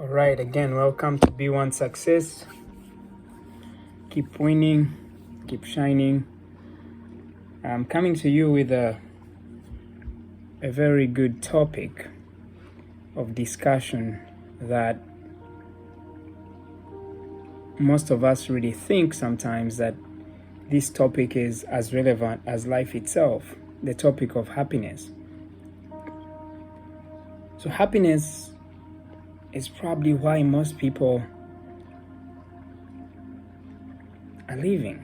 All right, again, welcome to B1 Success. Keep winning, keep shining. I'm coming to you with a very good topic of discussion that most of us really think sometimes that this topic is as relevant as life itself, the topic of happiness. So happiness is probably why most people are living.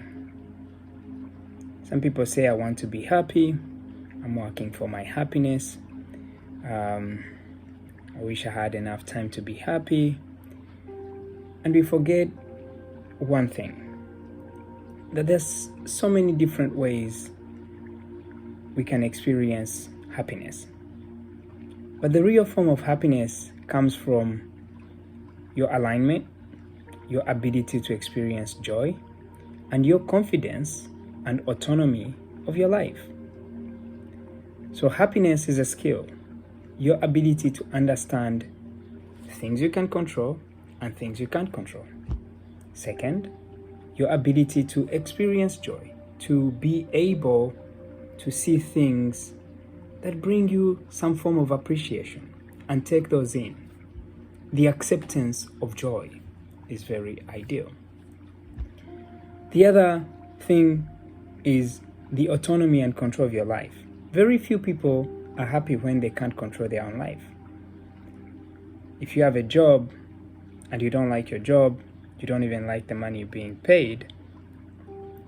Some people say, I want to be happy. I'm working for my happiness. I wish I had enough time to be happy. And we forget one thing, that there's so many different ways we can experience happiness. But the real form of happiness comes from your alignment, your ability to experience joy, and your confidence and autonomy of your life. So happiness is a skill, your ability to understand things you can control and things you can't control. Second, your ability to experience joy, to be able to see things that bring you some form of appreciation and take those in. The acceptance of joy is very ideal. The other thing is the autonomy and control of your life. Very few people are happy when they can't control their own life. If you have a job and you don't like your job, you don't even like the money being paid,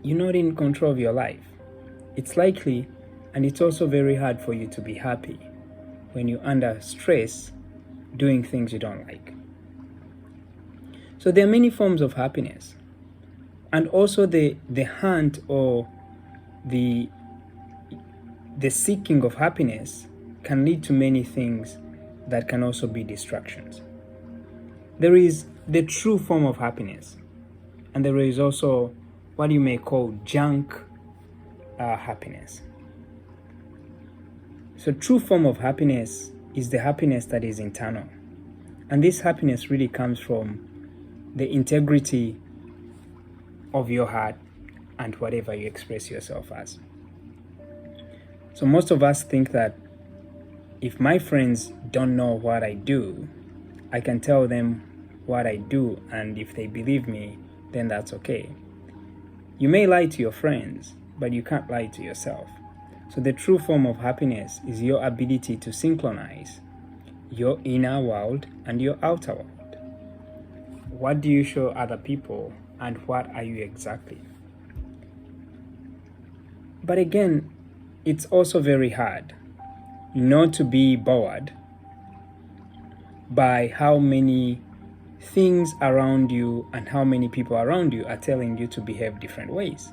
you're not in control of your life. It's likely, and it's also very hard for you to be happy when you're under stress doing things you don't like. So there are many forms of happiness. And also the hunt or the seeking of happiness can lead to many things that can also be distractions. There is the true form of happiness, and there is also what you may call junk happiness. So true form of happiness is the happiness that is internal. And this happiness really comes from the integrity of your heart and whatever you express yourself as. So most of us think that if my friends don't know what I do, I can tell them what I do, and if they believe me, then that's okay. You may lie to your friends, but you can't lie to yourself. So the true form of happiness is your ability to synchronize your inner world and your outer world. What do you show other people, and what are you exactly? But again, it's also very hard not to be bored by how many things around you and how many people around you are telling you to behave different ways.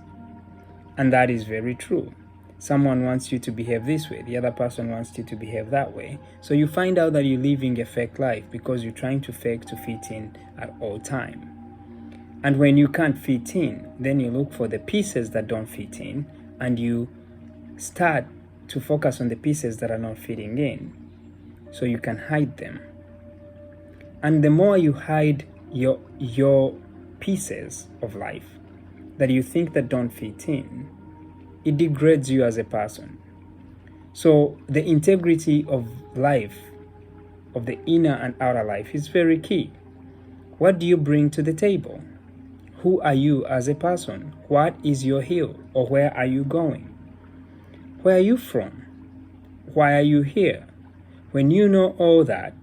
And that is very true. Someone wants you to behave this way, the other person wants you to behave that way. So you find out that you're living a fake life because you're trying to fake to fit in at all time. And when you can't fit in, then you look for the pieces that don't fit in, and you start to focus on the pieces that are not fitting in so you can hide them. And the more you hide your pieces of life that you think that don't fit in, it degrades you as a person. So the integrity of life, of the inner and outer life, is very key. What do you bring to the table? Who are you as a person? What is your hill, or where are you going? Where are you from? Why are you here? When you know all that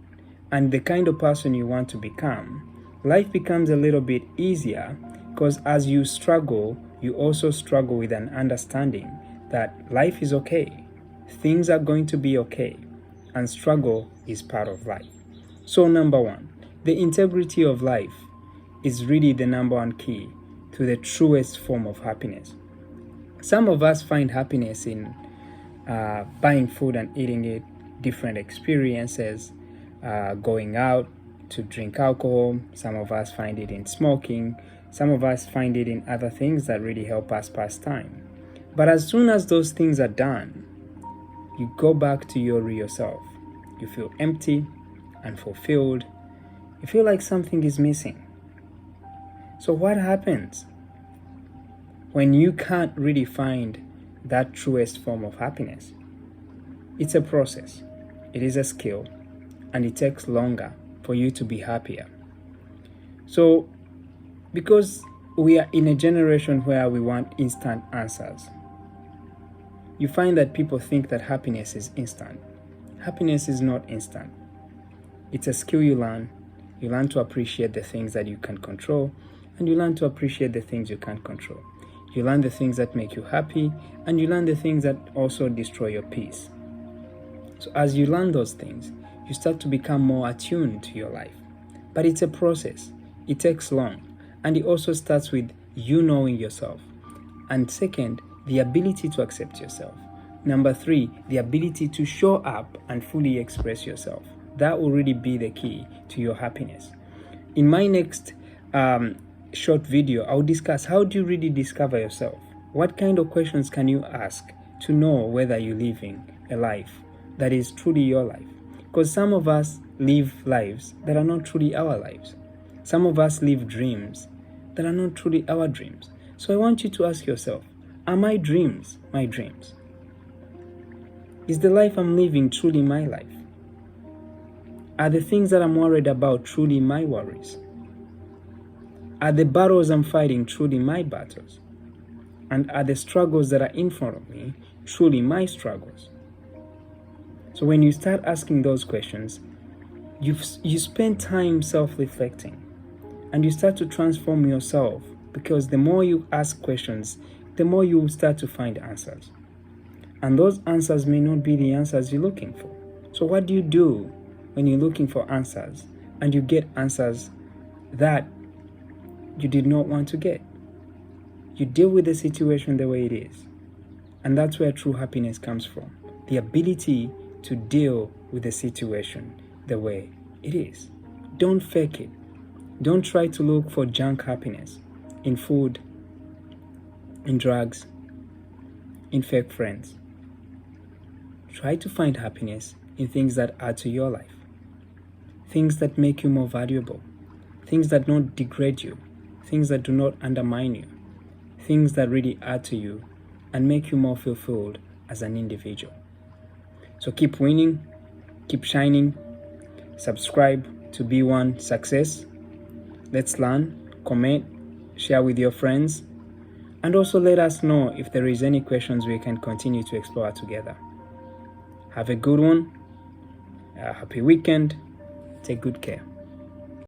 and the kind of person you want to become, life becomes a little bit easier, because as you struggle, you also struggle with an understanding that life is okay, things are going to be okay, and struggle is part of life. So number one, the integrity of life is really the number one key to the truest form of happiness. Some of us find happiness in buying food and eating it, different experiences, going out to drink alcohol. Some of us find it in smoking. Some of us find it in other things that really help us pass time. But as soon as those things are done, you go back to your real self. You feel empty, unfulfilled, You feel like something is missing. So what happens when you can't really find that truest form of happiness? It's a process. It is a skill, and it takes longer for you to be happier. So, because we are in a generation where we want instant answers, you find that people think that happiness is instant. Happiness is not instant. It's a skill you learn. You learn to appreciate the things that you can control, and you learn to appreciate the things you can't control. You learn the things that make you happy, and you learn the things that also destroy your peace. So as you learn those things, you start to become more attuned to your life. But it's a process. It takes long. And it also starts with you knowing yourself. And second, the ability to accept yourself. Number 3, the ability to show up and fully express yourself. That will really be the key to your happiness. In my next short video, I'll discuss how do you really discover yourself? What kind of questions can you ask to know whether you're living a life that is truly your life? Because some of us live lives that are not truly our lives. Some of us live dreams that are not truly our dreams. So I want you to ask yourself, are my dreams my dreams? Is the life I'm living truly my life? Are the things that I'm worried about truly my worries? Are the battles I'm fighting truly my battles? And are the struggles that are in front of me truly my struggles? So when you start asking those questions, you spend time self-reflecting, and you start to transform yourself, because the more you ask questions, the more you will start to find answers. And those answers may not be the answers you're looking for. So what do you do when you're looking for answers and you get answers that you did not want to get? You deal with the situation the way it is. And that's where true happiness comes from. The ability to deal with the situation the way it is. Don't fake it. Don't try to look for junk happiness in food, in drugs, in fake friends. Try to find happiness in things that add to your life. Things that make you more valuable. Things that don't degrade you. Things that do not undermine you. Things that really add to you and make you more fulfilled as an individual. So keep winning, keep shining, subscribe to B1 Success. Let's learn, comment, share with your friends, and also let us know if there is any questions we can continue to explore together. Have a good one, a happy weekend, take good care.